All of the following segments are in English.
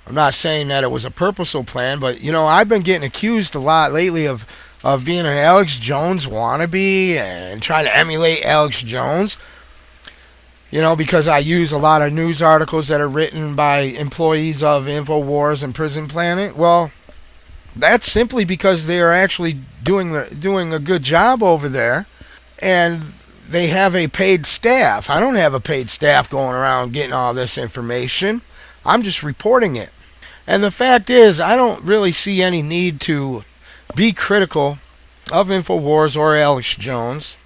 I'm not saying that it was a purposeful plan, but I've been getting accused a lot lately of being an Alex Jones wannabe and trying to emulate Alex Jones. Because I use a lot of news articles that are written by employees of InfoWars and Prison Planet. Well, that's simply because they are actually doing a good job over there, and they have a paid staff. I don't have a paid staff going around getting all this information. I'm just reporting it. And the fact is, I don't really see any need to be critical of InfoWars or Alex Jones.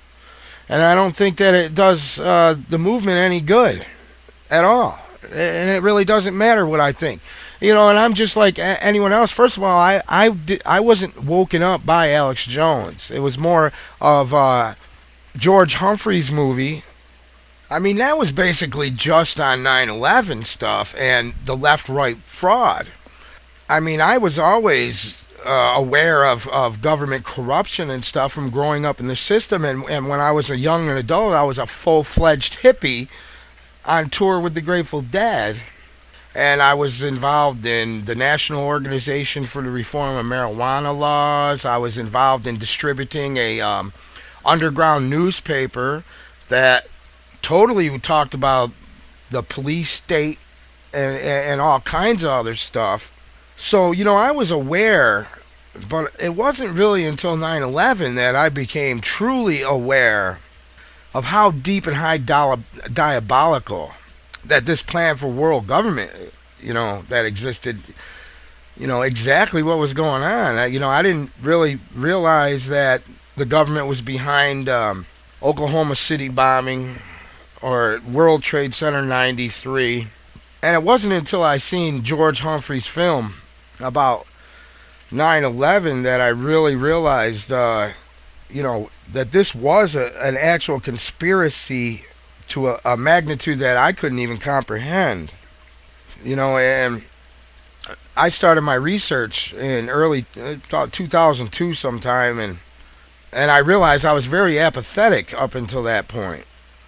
And I don't think that it does the movement any good at all. And it really doesn't matter what I think. And I'm just like anyone else. First of all, I wasn't woken up by Alex Jones. It was more of George Humphrey's movie. I mean, that was basically just on 9/11 stuff and the left-right fraud. I mean, I was always aware of government corruption and stuff from growing up in the system. And when I was a young adult, I was a full-fledged hippie on tour with the Grateful Dead. And I was involved in the National Organization for the Reform of Marijuana Laws. I was involved in distributing a underground newspaper that totally talked about the police state and all kinds of other stuff. So, I was aware, but it wasn't really until 9/11 that I became truly aware of how deep and high diabolical that this plan for world government, that existed, exactly what was going on. I didn't really realize that the government was behind Oklahoma City bombing or World Trade Center 93. And it wasn't until I seen George Humphrey's film about 9/11 that I really realized, that this was an actual conspiracy to a magnitude that I couldn't even comprehend. And I started my research in early 2002 sometime, and I realized I was very apathetic up until that point.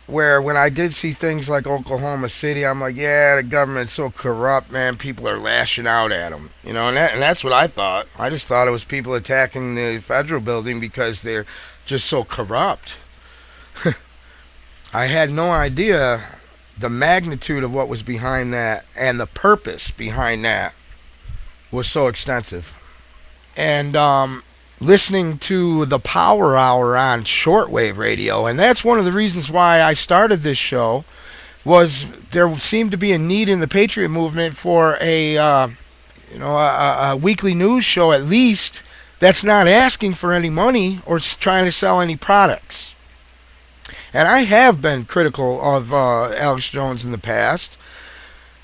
Where when I did see things like Oklahoma City, I'm like, yeah, the government's so corrupt, man. People are lashing out at them, and that's what I thought. I just thought it was people attacking the federal building because they're just so corrupt. I had no idea the magnitude of what was behind that and the purpose behind that was so extensive. And listening to the Power Hour on shortwave radio, and that's one of the reasons why I started this show, was there seemed to be a need in the Patriot movement for a weekly news show at least that's not asking for any money or trying to sell any products. And I have been critical of Alex Jones in the past,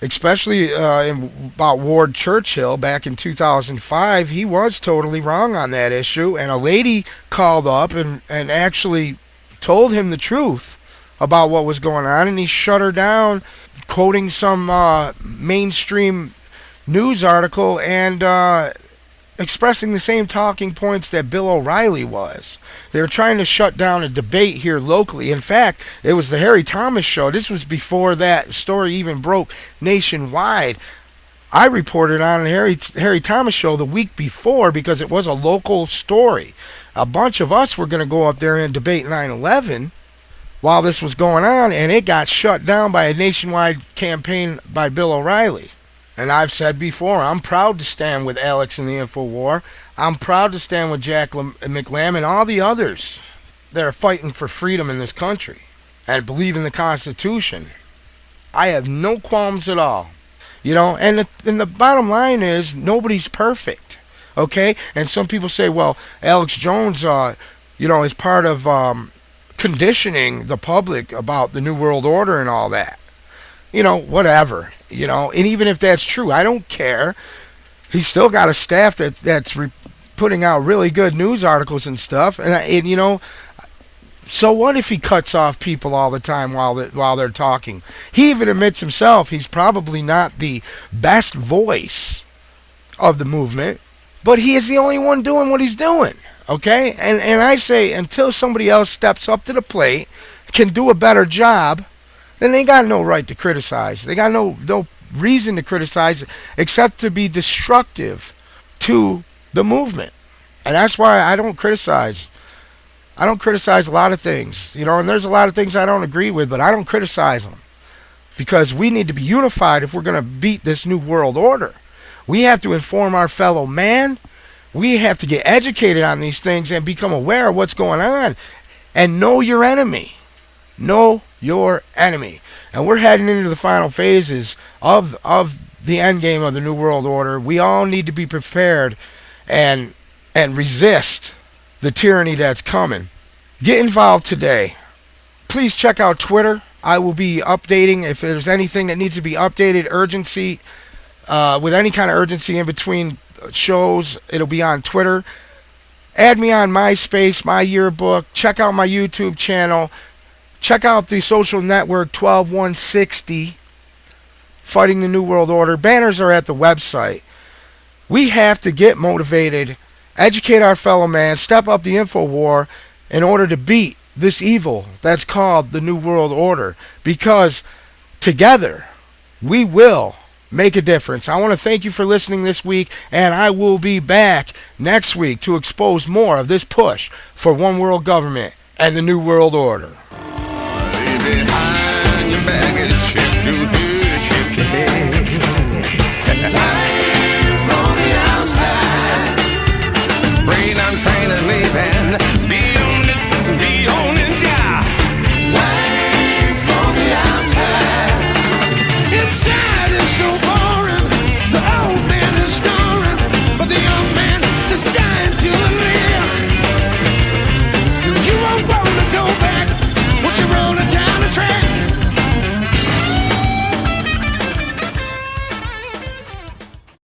especially about Ward Churchill back in 2005. He was totally wrong on that issue, and a lady called up and actually told him the truth about what was going on, and he shut her down, quoting some mainstream news article and expressing the same talking points that Bill O'Reilly was. They were trying to shut down a debate here locally. In fact, it was the Harry Thomas show. This was before that story even broke nationwide. I reported on the Harry Thomas show the week before because it was a local story. A bunch of us were going to go up there and debate 9/11 while this was going on, and it got shut down by a nationwide campaign by Bill O'Reilly. And I've said before, I'm proud to stand with Alex in the InfoWar. I'm proud to stand with Jack McLam and all the others that are fighting for freedom in this country and believe in the Constitution. I have no qualms at all. And the bottom line is nobody's perfect, okay? And some people say, well, Alex Jones, is part of conditioning the public about the New World Order and all that. Whatever. And even if that's true, I don't care. He's still got a staff that's putting out really good news articles and stuff. And so what if he cuts off people all the time while they're talking? He even admits himself he's probably not the best voice of the movement, but he is the only one doing what he's doing. Okay? And I say until somebody else steps up to the plate, can do a better job, then they got no right to criticize. They got no reason to criticize except to be destructive to the movement. And that's why I don't criticize. I don't criticize a lot of things, and there's a lot of things I don't agree with, but I don't criticize them. Because we need to be unified if we're going to beat this new world order. We have to inform our fellow man. We have to get educated on these things and become aware of what's going on. And know your enemy. Know your enemy. And we're heading into the final phases of the end game of the new world order. We all need to be prepared and resist the tyranny that's coming. Get involved today. Please check out Twitter. I will be updating if there's anything that needs to be updated, urgency, with any kind of urgency in between shows. It'll be on Twitter. Add me on MySpace, my yearbook. Check out my YouTube channel. Check out the social network 12160, Fighting the New World Order. Banners are at the website. We have to get motivated, educate our fellow man, step up the info war in order to beat this evil that's called the New World Order. Because together we will make a difference. I want to thank you for listening this week, and I will be back next week to expose more of this push for one world government and the New World Order.